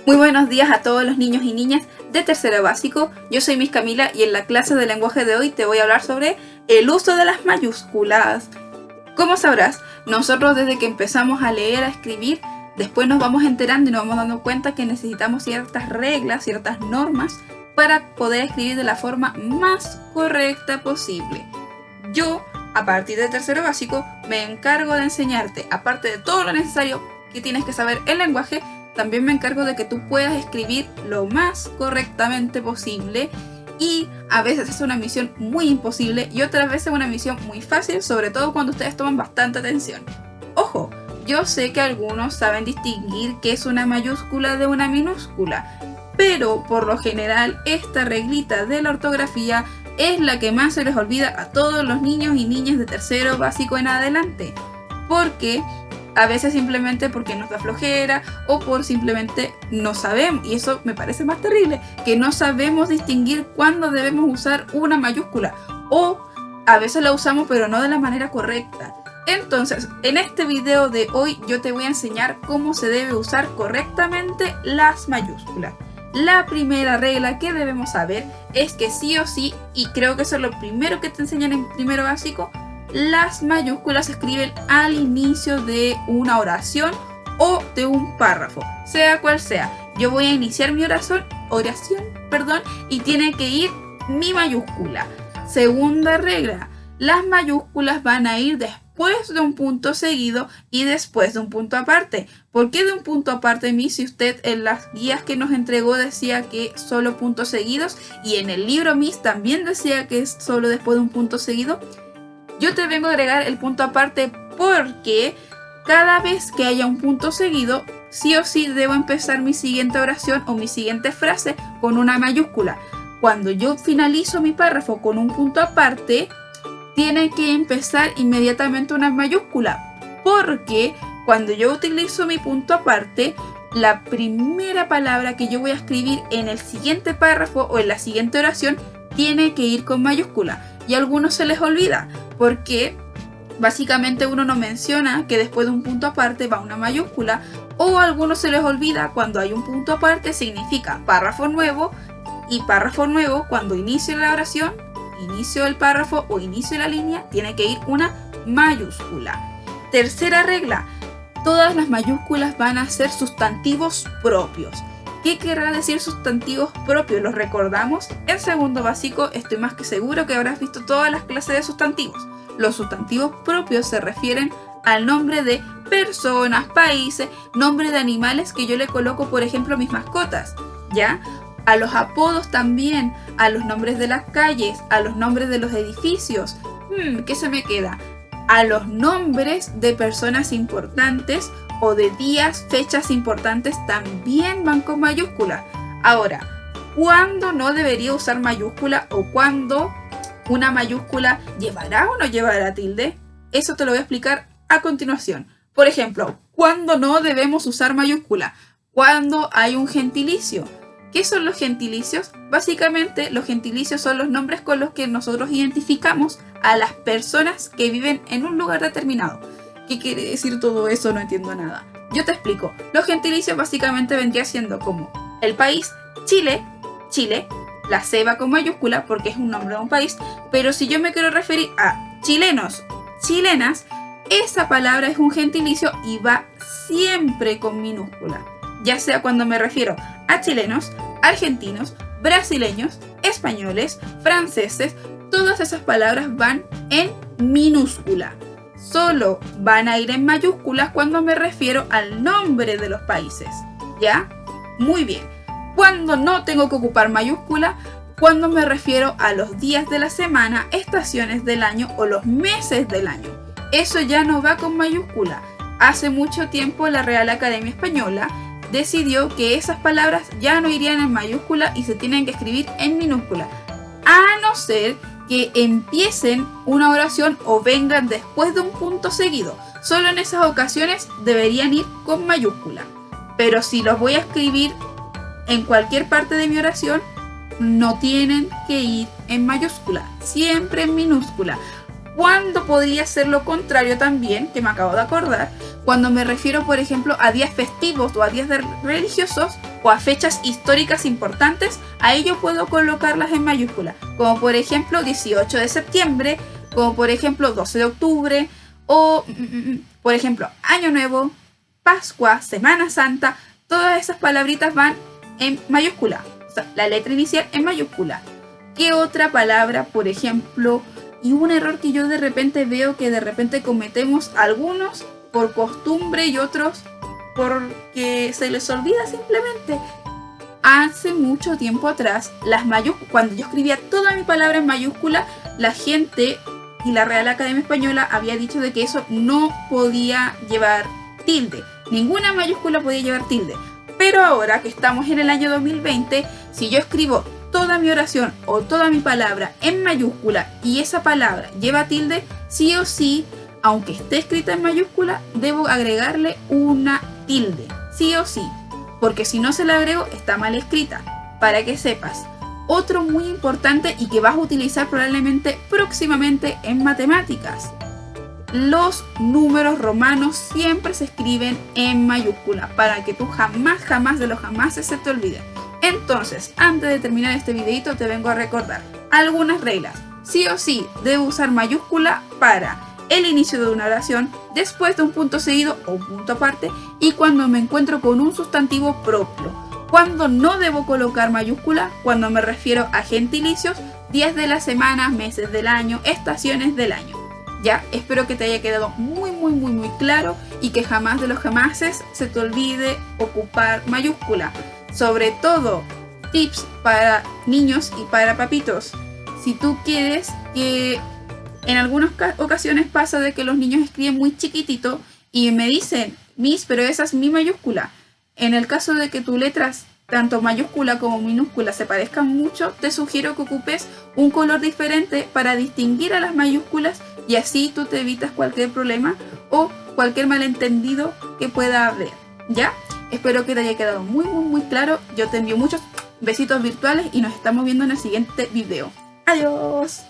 Muy buenos días a todos los niños y niñas de tercero básico. Yo soy Miss Camila y en la clase de lenguaje de hoy te voy a hablar sobre el uso de las mayúsculas. Como sabrás, nosotros desde que empezamos a leer, a escribir, después nos vamos enterando y nos vamos dando cuenta que necesitamos ciertas reglas, ciertas normas para poder escribir de la forma más correcta posible. Yo, a partir de tercero básico, me encargo de enseñarte, aparte de todo lo necesario que tienes que saber el lenguaje, también me encargo de que tú puedas escribir lo más correctamente posible, y a veces es una misión muy imposible y otras veces una misión muy fácil, sobre todo cuando ustedes toman bastante atención. Ojo, yo sé que algunos saben distinguir qué es una mayúscula de una minúscula, pero por lo general esta reglita de la ortografía es la que más se les olvida a todos los niños y niñas de tercero básico en adelante, porque a veces simplemente porque nos da flojera o por simplemente no sabemos, y eso me parece más terrible, que no sabemos distinguir cuándo debemos usar una mayúscula, o a veces la usamos pero no de la manera correcta. Entonces, en este video de hoy yo te voy a enseñar cómo se debe usar correctamente las mayúsculas. La primera regla que debemos saber es que sí o sí, y creo que eso es lo primero que te enseñan en primero básico, las mayúsculas se escriben al inicio de una oración o de un párrafo, sea cual sea. Yo voy a iniciar mi oración, y tiene que ir mi mayúscula. Segunda regla, las mayúsculas van a ir después de un punto seguido y después de un punto aparte. ¿Por qué de un punto aparte, Miss? Si usted en las guías que nos entregó decía que solo puntos seguidos, y en el libro Miss también decía que es solo después de un punto seguido. Yo te vengo a agregar el punto aparte porque cada vez que haya un punto seguido, sí o sí debo empezar mi siguiente oración o mi siguiente frase con una mayúscula. Cuando yo finalizo mi párrafo con un punto aparte, tiene que empezar inmediatamente una mayúscula, porque cuando yo utilizo mi punto aparte, la primera palabra que yo voy a escribir en el siguiente párrafo o en la siguiente oración tiene que ir con mayúscula. Y a algunos se les olvida, porque básicamente uno no menciona que después de un punto aparte va una mayúscula, o a algunos se les olvida cuando hay un punto aparte significa párrafo nuevo, y párrafo nuevo cuando inicio la oración, inicio el párrafo o inicio la línea, tiene que ir una mayúscula. Tercera regla, todas las mayúsculas van a ser sustantivos propios. ¿Qué querrá decir sustantivos propios? ¿Los recordamos? En segundo básico estoy más que seguro que habrás visto todas las clases de sustantivos. Los sustantivos propios se refieren al nombre de personas, países, nombre de animales que yo le coloco, por ejemplo, a mis mascotas, ¿ya? A los apodos también, a los nombres de las calles, a los nombres de los edificios. ¿Qué se me queda? A los nombres de personas importantes o de días, fechas importantes también van con mayúscula. Ahora, ¿cuándo no debería usar mayúscula o cuándo una mayúscula llevará o no llevará tilde? Eso te lo voy a explicar a continuación. Por ejemplo, ¿cuándo no debemos usar mayúscula? Cuando hay un gentilicio. ¿Qué son los gentilicios? Básicamente, los gentilicios son los nombres con los que nosotros identificamos a las personas que viven en un lugar determinado. ¿Qué quiere decir todo eso? No entiendo nada. Yo te explico. Los gentilicios básicamente vendría siendo como el país, Chile, Chile, la C va con mayúscula porque es un nombre de un país, pero si yo me quiero referir a chilenos, chilenas, esa palabra es un gentilicio y va siempre con minúscula. Ya sea cuando me refiero a chilenos, argentinos, brasileños, españoles, franceses, todas esas palabras van en minúscula. Solo van a ir en mayúsculas cuando me refiero al nombre de los países, ¿ya? Muy bien. Cuando no tengo que ocupar mayúscula, cuando me refiero a los días de la semana, estaciones del año o los meses del año. Eso ya no va con mayúscula. Hace mucho tiempo la Real Academia Española decidió que esas palabras ya no irían en mayúscula y se tienen que escribir en minúscula, a no ser que empiecen una oración o vengan después de un punto seguido. Solo en esas ocasiones deberían ir con mayúscula. Pero si los voy a escribir en cualquier parte de mi oración, no tienen que ir en mayúscula, siempre en minúscula. ¿Cuándo podría ser lo contrario también? Que me acabo de acordar. Cuando me refiero, por ejemplo, a días festivos o a días religiosos, o a fechas históricas importantes, ahí yo puedo colocarlas en mayúscula, como por ejemplo 18 de septiembre, como por ejemplo 12 de octubre, o por ejemplo Año Nuevo, Pascua, Semana Santa. Todas esas palabritas van en mayúscula, o sea, la letra inicial en mayúscula. ¿Qué otra palabra, por ejemplo? Y un error que yo de repente veo que de repente cometemos algunos por costumbre y otros porque se les olvida simplemente. Hace mucho tiempo atrás, cuando yo escribía toda mi palabra en mayúscula, la gente y la Real Academia Española había dicho de que eso no podía llevar tilde. Ninguna mayúscula podía llevar tilde. Pero ahora que estamos en el año 2020, si yo escribo toda mi oración o toda mi palabra en mayúscula y esa palabra lleva tilde, sí o sí, aunque esté escrita en mayúscula, debo agregarle una tilde, sí o sí, porque si no se la agrego está mal escrita, para que sepas. Otro muy importante y que vas a utilizar probablemente próximamente en matemáticas: los números romanos siempre se escriben en mayúscula, para que tú jamás de los jamases se te olvide. Entonces, antes de terminar este videito, te vengo a recordar algunas reglas. Sí o sí, debo usar mayúscula para el inicio de una oración, después de un punto seguido o un punto aparte, y cuando me encuentro con un sustantivo propio. Cuando no debo colocar mayúscula, cuando me refiero a gentilicios, días de la semana, meses del año, estaciones del año. Ya, espero que te haya quedado muy claro y que jamás de los jamases se te olvide ocupar mayúscula. Sobre todo, tips para niños y para papitos. Si tú quieres que en algunas ocasiones pasa de que los niños escriben muy chiquitito y me dicen, Miss, pero esa es mi mayúscula. En el caso de que tus letras, tanto mayúscula como minúscula, se parezcan mucho, te sugiero que ocupes un color diferente para distinguir a las mayúsculas y así tú te evitas cualquier problema o cualquier malentendido que pueda haber, ¿ya? Espero que te haya quedado muy claro. Yo te envío muchos besitos virtuales y nos estamos viendo en el siguiente video. ¡Adiós!